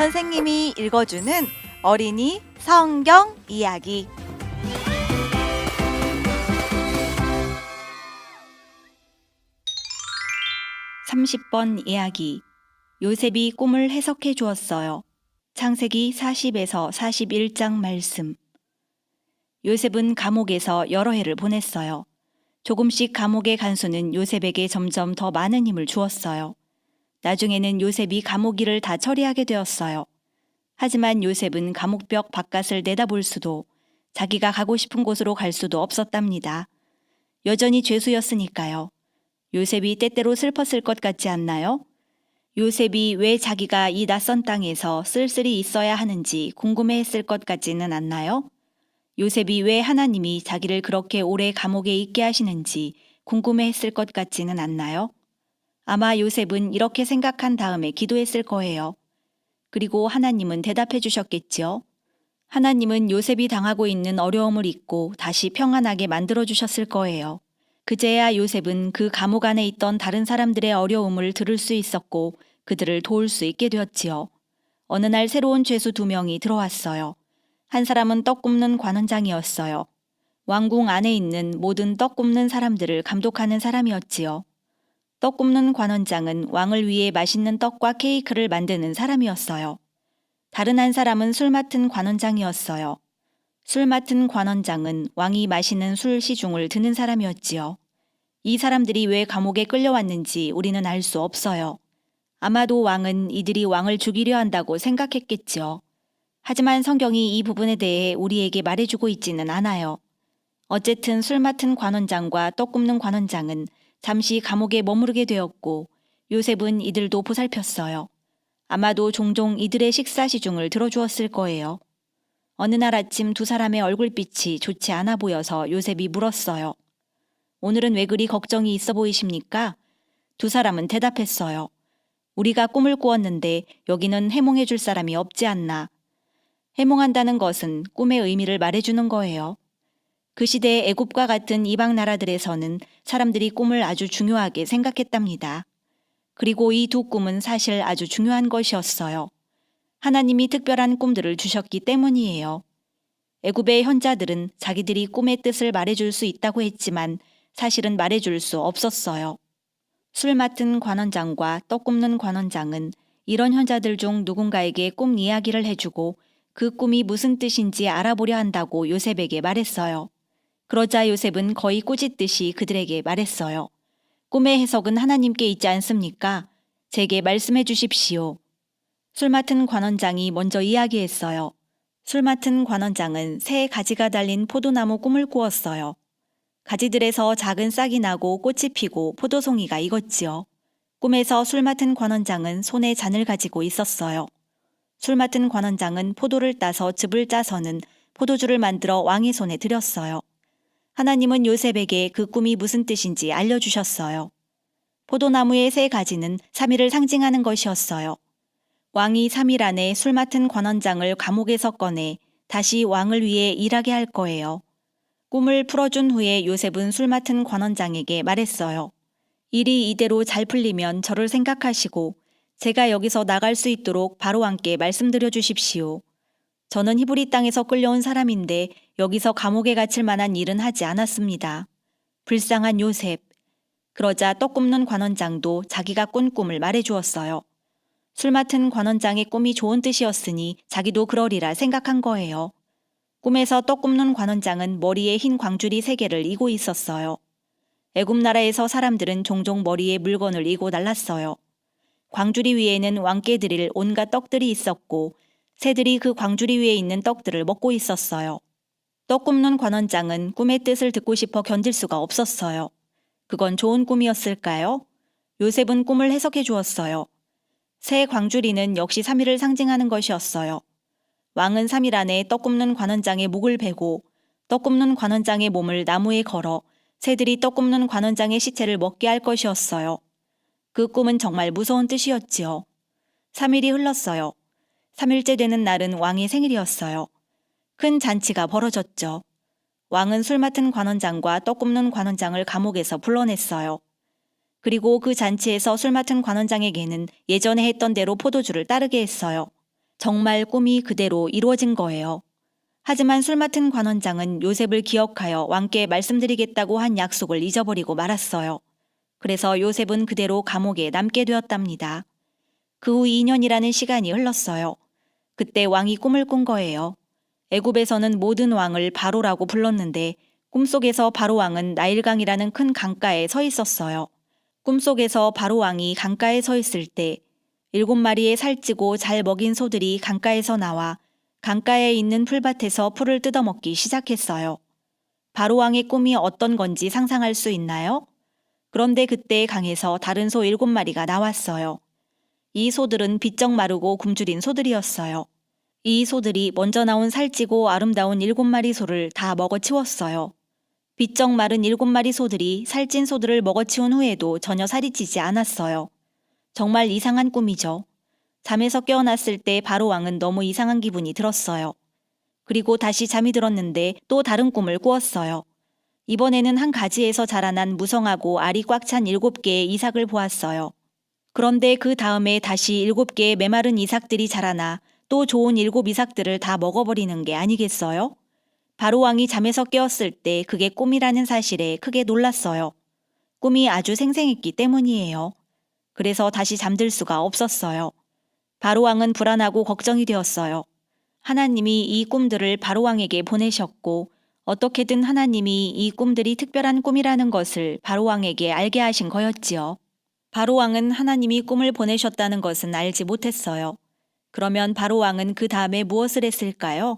선생님이 읽어주는 어린이 성경 이야기. (30번) 이야기. 요셉이 꿈을 해석해 주었어요. 창세기 40에서 41장 말씀. 요셉은 감옥에서 여러 해를 보냈어요. 조금씩 감옥의 간수는 요셉에게 점점 더 많은 힘을 주었어요. 나중에는 요셉이 감옥 일을 다 처리하게 되었어요. 하지만 요셉은 감옥벽 바깥을 내다볼 수도, 자기가 가고 싶은 곳으로 갈 수도 없었답니다. 여전히 죄수였으니까요. 요셉이 때때로 슬펐을 것 같지 않나요? 요셉이 왜 자기가 이 낯선 땅에서 쓸쓸히 있어야 하는지 궁금해했을 것 같지는 않나요? 요셉이 왜 하나님이 자기를 그렇게 오래 감옥에 있게 하시는지 궁금해했을 것 같지는 않나요? 아마 요셉은 이렇게 생각한 다음에 기도했을 거예요. 그리고 하나님은 대답해 주셨겠지요. 하나님은 요셉이 당하고 있는 어려움을 잊고 다시 평안하게 만들어 주셨을 거예요. 그제야 요셉은 그 감옥 안에 있던 다른 사람들의 어려움을 들을 수 있었고 그들을 도울 수 있게 되었지요. 어느 날 새로운 죄수 2명이 들어왔어요. 한 사람은 떡 굽는 관원장이었어요. 왕궁 안에 있는 모든 떡 굽는 사람들을 감독하는 사람이었지요. 떡 굽는 관원장은 왕을 위해 맛있는 떡과 케이크를 만드는 사람이었어요. 다른 한 사람은 술 맡은 관원장이었어요. 술 맡은 관원장은 왕이 마시는 술 시중을 드는 사람이었지요. 이 사람들이 왜 감옥에 끌려왔는지 우리는 알 수 없어요. 아마도 왕은 이들이 왕을 죽이려 한다고 생각했겠지요. 하지만 성경이 이 부분에 대해 우리에게 말해주고 있지는 않아요. 어쨌든 술 맡은 관원장과 떡 굽는 관원장은 잠시 감옥에 머무르게 되었고 요셉은 이들도 보살폈어요. 아마도 종종 이들의 식사 시중을 들어주었을 거예요. 어느 날 아침 2사람의 얼굴빛이 좋지 않아 보여서 요셉이 물었어요. 오늘은 왜 그리 걱정이 있어 보이십니까? 2사람은 대답했어요. 우리가 꿈을 꾸었는데 여기는 해몽해 줄 사람이 없지 않나. 해몽한다는 것은 꿈의 의미를 말해주는 거예요. 그 시대의 애굽과 같은 이방 나라들에서는 사람들이 꿈을 아주 중요하게 생각했답니다. 그리고 이 2 꿈은 사실 아주 중요한 것이었어요. 하나님이 특별한 꿈들을 주셨기 때문이에요. 애굽의 현자들은 자기들이 꿈의 뜻을 말해줄 수 있다고 했지만 사실은 말해줄 수 없었어요. 술 맡은 관원장과 떡 굽는 관원장은 이런 현자들 중 누군가에게 꿈 이야기를 해주고 그 꿈이 무슨 뜻인지 알아보려 한다고 요셉에게 말했어요. 그러자 요셉은 거의 꾸짖듯이 그들에게 말했어요. 꿈의 해석은 하나님께 있지 않습니까? 제게 말씀해 주십시오. 술 맡은 관원장이 먼저 이야기했어요. 술 맡은 관원장은 3가지가 달린 포도나무 꿈을 꾸었어요. 가지들에서 작은 싹이 나고 꽃이 피고 포도송이가 익었지요. 꿈에서 술 맡은 관원장은 손에 잔을 가지고 있었어요. 술 맡은 관원장은 포도를 따서 즙을 짜서는 포도주를 만들어 왕의 손에 드렸어요. 하나님은 요셉에게 그 꿈이 무슨 뜻인지 알려주셨어요. 포도나무의 3가지는 3일을 상징하는 것이었어요. 왕이 3일 안에 술 맡은 관원장을 감옥에서 꺼내 다시 왕을 위해 일하게 할 거예요. 꿈을 풀어준 후에 요셉은 술 맡은 관원장에게 말했어요. 일이 이대로 잘 풀리면 저를 생각하시고 제가 여기서 나갈 수 있도록 바로왕께 말씀드려 주십시오. 저는 히브리 땅에서 끌려온 사람인데 여기서 감옥에 갇힐 만한 일은 하지 않았습니다. 불쌍한 요셉. 그러자 떡 굽는 관원장도 자기가 꾼 꿈을 말해주었어요. 술 맡은 관원장의 꿈이 좋은 뜻이었으니 자기도 그러리라 생각한 거예요. 꿈에서 떡 굽는 관원장은 머리에 흰 광줄이 3개를 이고 있었어요. 애굽 나라에서 사람들은 종종 머리에 물건을 이고 날랐어요. 광주리 위에는 왕께 드릴 온갖 떡들이 있었고 새들이 그 광주리 위에 있는 떡들을 먹고 있었어요. 떡 굽는 관원장은 꿈의 뜻을 듣고 싶어 견딜 수가 없었어요. 그건 좋은 꿈이었을까요? 요셉은 꿈을 해석해 주었어요. 새 광주리는 역시 3일을 상징하는 것이었어요. 왕은 3일 안에 떡 굽는 관원장의 목을 베고 떡 굽는 관원장의 몸을 나무에 걸어 새들이 떡 굽는 관원장의 시체를 먹게 할 것이었어요. 그 꿈은 정말 무서운 뜻이었지요. 3일이 흘렀어요. 3일째 되는 날은 왕의 생일이었어요. 큰 잔치가 벌어졌죠. 왕은 술 맡은 관원장과 떡 굽는 관원장을 감옥에서 불러냈어요. 그리고 그 잔치에서 술 맡은 관원장에게는 예전에 했던 대로 포도주를 따르게 했어요. 정말 꿈이 그대로 이루어진 거예요. 하지만 술 맡은 관원장은 요셉을 기억하여 왕께 말씀드리겠다고 한 약속을 잊어버리고 말았어요. 그래서 요셉은 그대로 감옥에 남게 되었답니다. 그 후 2년이라는 시간이 흘렀어요. 그때 왕이 꿈을 꾼 거예요. 애굽에서는 모든 왕을 바로라고 불렀는데 꿈속에서 바로 왕은 나일강이라는 큰 강가에 서 있었어요. 꿈속에서 바로 왕이 강가에 서 있을 때 7마리의 살찌고 잘 먹인 소들이 강가에서 나와 강가에 있는 풀밭에서 풀을 뜯어먹기 시작했어요. 바로 왕의 꿈이 어떤 건지 상상할 수 있나요? 그런데 그때 강에서 다른 소 7마리가 나왔어요. 이 소들은 비쩍 마르고 굶주린 소들이었어요. 이 소들이 먼저 나온 살찌고 아름다운 7마리 소를 다 먹어치웠어요. 비쩍 마른 7마리 소들이 살찐 소들을 먹어치운 후에도 전혀 살이 찌지 않았어요. 정말 이상한 꿈이죠. 잠에서 깨어났을 때 바로 왕은 너무 이상한 기분이 들었어요. 그리고 다시 잠이 들었는데 또 다른 꿈을 꾸었어요. 이번에는 한 가지에서 자라난 무성하고 알이 꽉 찬 7개의 이삭을 보았어요. 그런데 그 다음에 다시 7개의 메마른 이삭들이 자라나 또 좋은 7 이삭들을 다 먹어버리는 게 아니겠어요? 바로 왕이 잠에서 깨었을 때 그게 꿈이라는 사실에 크게 놀랐어요. 꿈이 아주 생생했기 때문이에요. 그래서 다시 잠들 수가 없었어요. 바로 왕은 불안하고 걱정이 되었어요. 하나님이 이 꿈들을 바로 왕에게 보내셨고 어떻게든 하나님이 이 꿈들이 특별한 꿈이라는 것을 바로 왕에게 알게 하신 거였지요. 바로 왕은 하나님이 꿈을 보내셨다는 것은 알지 못했어요. 그러면 바로 왕은 그 다음에 무엇을 했을까요?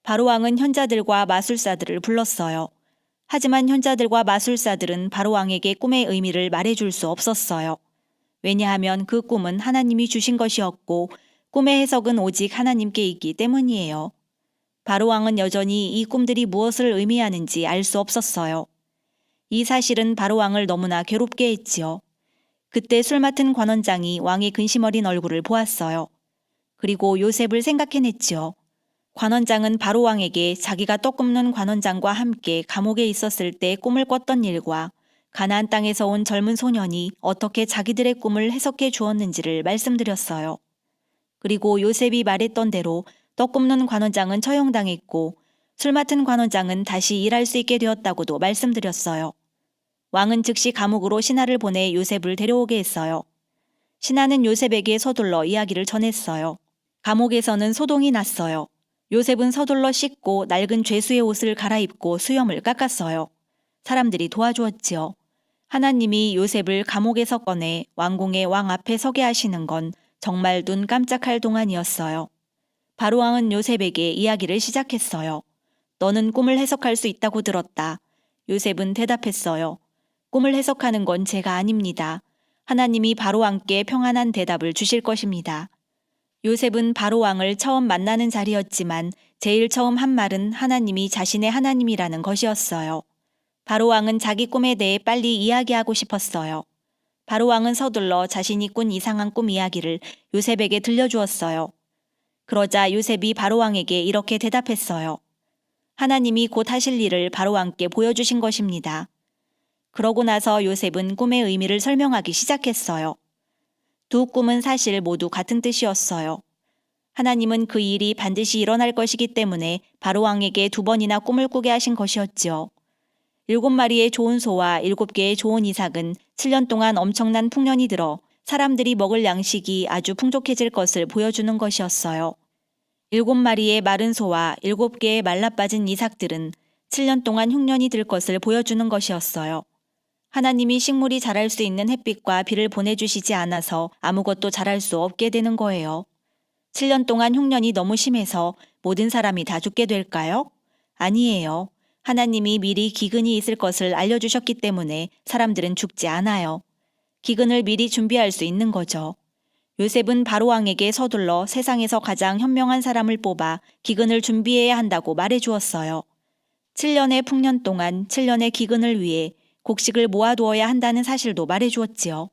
바로 왕은 현자들과 마술사들을 불렀어요. 하지만 현자들과 마술사들은 바로 왕에게 꿈의 의미를 말해줄 수 없었어요. 왜냐하면 그 꿈은 하나님이 주신 것이었고 꿈의 해석은 오직 하나님께 있기 때문이에요. 바로 왕은 여전히 이 꿈들이 무엇을 의미하는지 알 수 없었어요. 이 사실은 바로 왕을 너무나 괴롭게 했지요. 그때 술 맡은 관원장이 왕의 근심 어린 얼굴을 보았어요. 그리고 요셉을 생각해냈지요. 관원장은 바로 왕에게 자기가 떡 굽는 관원장과 함께 감옥에 있었을 때 꿈을 꿨던 일과 가나안 땅에서 온 젊은 소년이 어떻게 자기들의 꿈을 해석해 주었는지를 말씀드렸어요. 그리고 요셉이 말했던 대로 떡 굽는 관원장은 처형당했고 술 맡은 관원장은 다시 일할 수 있게 되었다고도 말씀드렸어요. 왕은 즉시 감옥으로 신하를 보내 요셉을 데려오게 했어요. 신하는 요셉에게 서둘러 이야기를 전했어요. 감옥에서는 소동이 났어요. 요셉은 서둘러 씻고 낡은 죄수의 옷을 갈아입고 수염을 깎았어요. 사람들이 도와주었지요. 하나님이 요셉을 감옥에서 꺼내 왕궁의 왕 앞에 서게 하시는 건 정말 눈 깜짝할 동안이었어요. 바로 왕은 요셉에게 이야기를 시작했어요. 너는 꿈을 해석할 수 있다고 들었다. 요셉은 대답했어요. 꿈을 해석하는 건 제가 아닙니다. 하나님이 바로 왕께 평안한 대답을 주실 것입니다. 요셉은 바로 왕을 처음 만나는 자리였지만 제일 처음 한 말은 하나님이 자신의 하나님이라는 것이었어요. 바로 왕은 자기 꿈에 대해 빨리 이야기하고 싶었어요. 바로 왕은 서둘러 자신이 꾼 이상한 꿈 이야기를 요셉에게 들려주었어요. 그러자 요셉이 바로 왕에게 이렇게 대답했어요. 하나님이 곧 하실 일을 바로 왕께 보여주신 것입니다. 그러고 나서 요셉은 꿈의 의미를 설명하기 시작했어요. 두 꿈은 사실 모두 같은 뜻이었어요. 하나님은 그 일이 반드시 일어날 것이기 때문에 바로 왕에게 2번이나 꿈을 꾸게 하신 것이었지요. 7마리의 좋은 소와 7개의 좋은 이삭은 7년 동안 엄청난 풍년이 들어 사람들이 먹을 양식이 아주 풍족해질 것을 보여주는 것이었어요. 7마리의 마른 소와 7개의 말라빠진 이삭들은 7년 동안 흉년이 들 것을 보여주는 것이었어요. 하나님이 식물이 자랄 수 있는 햇빛과 비를 보내주시지 않아서 아무것도 자랄 수 없게 되는 거예요. 7년 동안 흉년이 너무 심해서 모든 사람이 다 죽게 될까요? 아니에요. 하나님이 미리 기근이 있을 것을 알려주셨기 때문에 사람들은 죽지 않아요. 기근을 미리 준비할 수 있는 거죠. 요셉은 바로 왕에게 서둘러 세상에서 가장 현명한 사람을 뽑아 기근을 준비해야 한다고 말해주었어요. 7년의 풍년 동안 7년의 기근을 위해 곡식을 모아두어야 한다는 사실도 말해주었지요.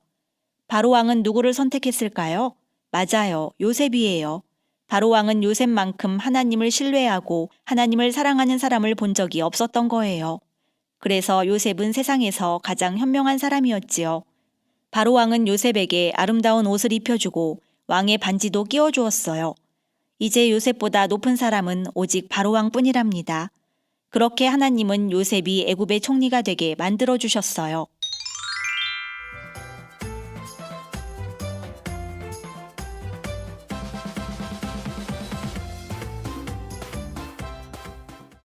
바로 왕은 누구를 선택했을까요? 맞아요. 요셉이에요. 바로 왕은 요셉만큼 하나님을 신뢰하고 하나님을 사랑하는 사람을 본 적이 없었던 거예요. 그래서 요셉은 세상에서 가장 현명한 사람이었지요. 바로 왕은 요셉에게 아름다운 옷을 입혀주고 왕의 반지도 끼워주었어요. 이제 요셉보다 높은 사람은 오직 바로왕뿐이랍니다. 그렇게 하나님은 요셉이 애굽의 총리가 되게 만들어 주셨어요.